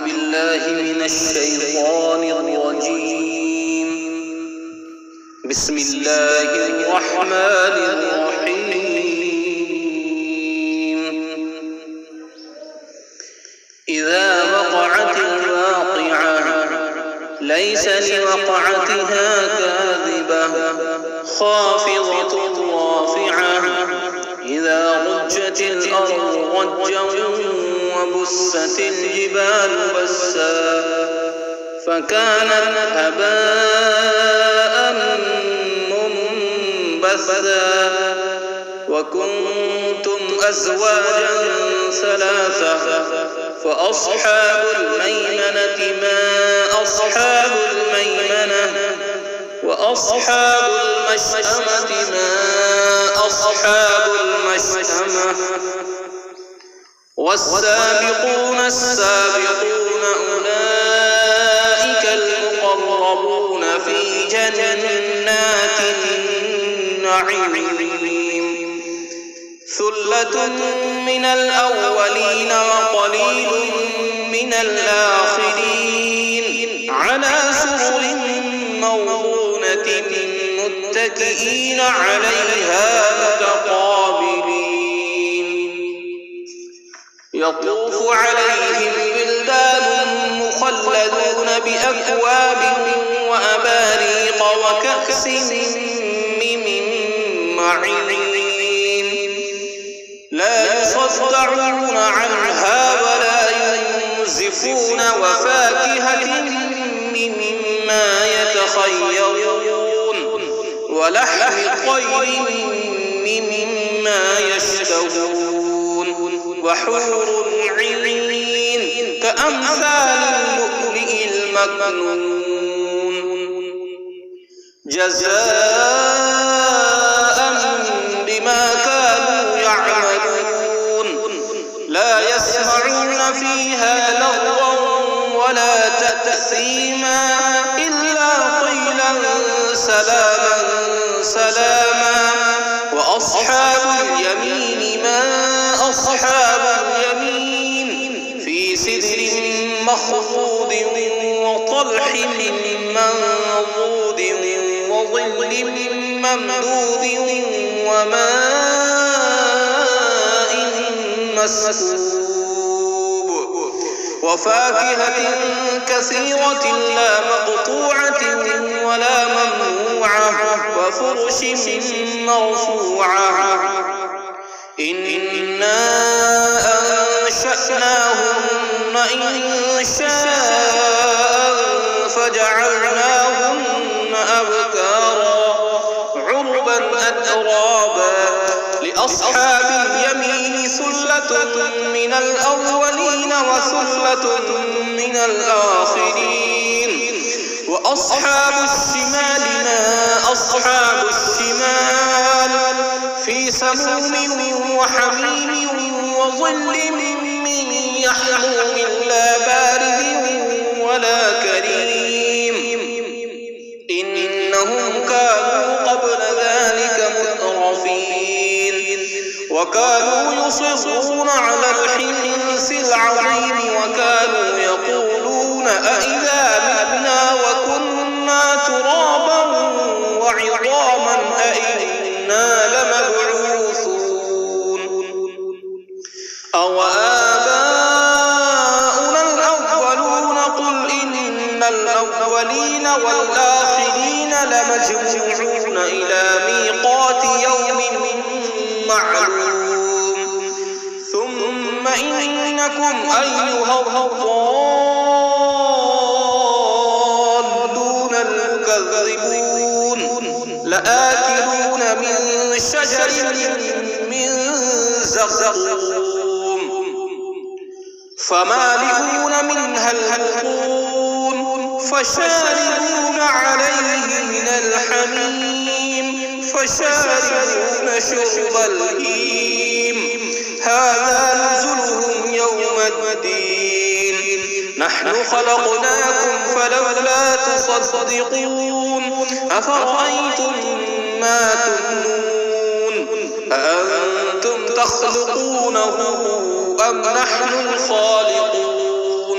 بالله من الشيطان الرجيم. بسم الله الرحمن الرحيم. إذا وقعت الواقعة ليس لوقعتها كاذبة خافضة رافعة إذا رجت الأرض رجا وبست الجبال بسا فكانت هباء منبثا وكنتم أزواجا ثلاثة فأصحاب الميمنة ما أصحاب الميمنة وأصحاب المشأمة ما أصحاب المشأمة والسابقون السابقون أولئك المقربون في جنات النعيم. ثلة من الأولين وقليل من الآخرين على سرر موضونة متكئين عليها متقابلين يطوف عليهم ولدان مخلدون بأكواب وأباريق وكأس من معين لا يصدعون عنها ولا ينزفون وفاكهة مما يتخيرون ولحم طير مما يشتهون وحور عين كأمثال اللؤلؤ المكنون جزاء بما كانوا يعملون لا يسمعون فيها لغوا ولا تأثيما إلا قيلا سلاما سلاما وأصحاب اليمين ما أصحاب اليمين في سدر مخضود وطلح منضود وظل ممدود وماء مسكوب وفاكهة كثيرة لا مقطوعة ولا ممنوعة وفرش مرفوعة إنا أنشأناهن إنشاء فجعلناهن أبكارا عربا أترابا لأصحاب اليمين ثلة من الأولين وثلة من الآخرين وأصحاب الشمال ما أصحاب الشمال في سموم وحميم وظل من يحموم لا بارد ولا كريم إنهم كانوا قبل ذلك مترفين وكانوا يصرون على الحنث العظيم وكانوا يقولون أإذا متنا وكنا ترابا وعظاما أإنا لمبعوثون أو آباؤنا الأولون قل إن الأولين والآخرين لمجموعون إلى ميقات يوم معلوم ثم إنكم أيها الضالون المكذبون لآكلون من شجر من زقوم فمالئون منها الحلقون فشاربون عليه من الحميم فشاربون شرب الهيم هذا نزلهم يوم الدين نحن خلقناكم فلولا تصدقون أفرأيتم ما تمنون أأنتم تخلقونه أم نحن الخالقون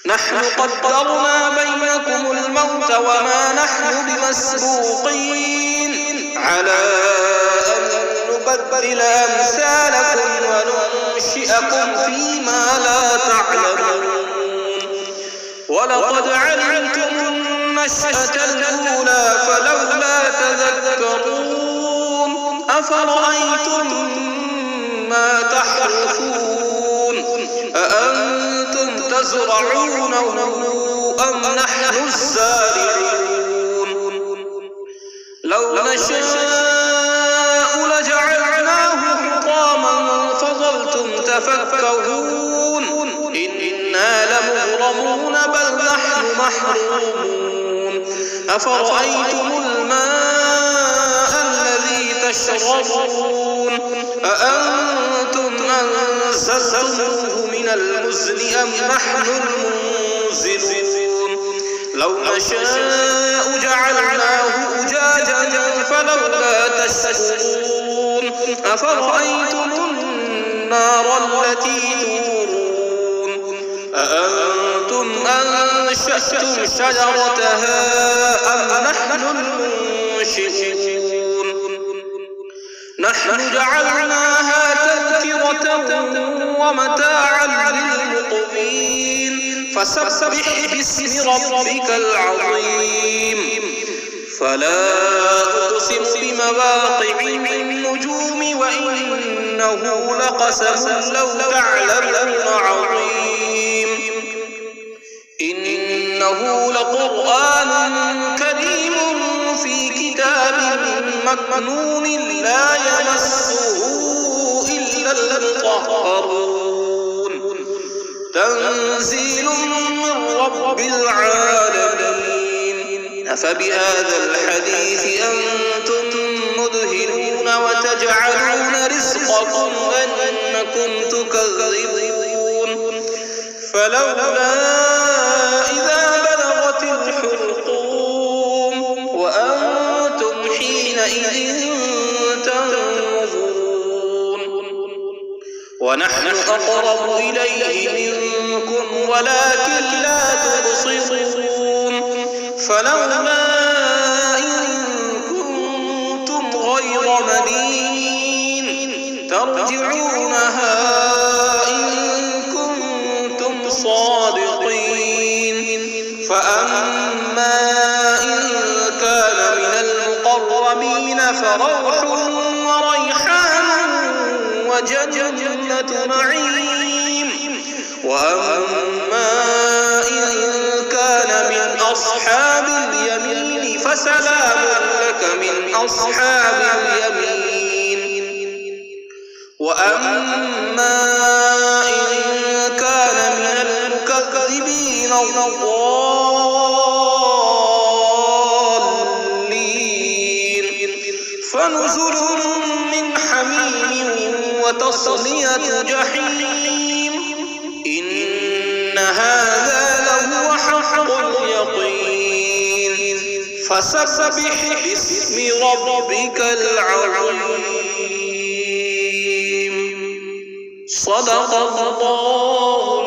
نحن قدرنا بينكم الموت وما نحن بمسبوقين على أن نبدل أمثالكم وننشئكم فيما لا تعلمون ولقد علمتم النشأة الأولى فلولا تذكرون أفرأيتم ما تحرثون أأنتم تزرعونه أم نحن الزارعون لو نشاء لجعلناه حطاما فظلتم تفكهون إنا لمغرمون بل نحن محرومون أفرأيتم الماء الذي تشربون أأنتم أنزلتموه من المزن أم نحن المنزلون لو نشاء جعلناه أجاجا فلولا تشكرون أفرأيتم النار التي تورون أأنتم أنشأتم شجرتها أم نحن المنشئون نحن جعلناها تذكرة ومتاعا للمقوين فسبح باسم ربك العظيم فلا أقسم بمواقع النجوم وإنه لقسم لو تعلمون عظيم إنه لقرآن كريم في كتاب مكنون لا يمسه إلا المطهرون تنزيل من رب العالمين أفبهذا الحديث أنتم مدهنون وتجعلون رزقكم أنكم تكذبون فلولا إذا بلغت الحلقوم وأنتم حينئذ تنظرون ونحن أقرب إليه منكم ولكن لا تبصرون فلولا إن كنتم غير مدين ترجعونها إن كنتم صادقين فأما إن كان من المقربين فروح وريحان وجنة نعيم وأما إن كان من أصحاب اليمين فسلام لك من أصحاب اليمين وأما إن كان من المكذبين الضالين فنزل من حميم وتصلية جحيم إن هذا لهو حق اليقين فسبح باسم ربك العظيم صدق الله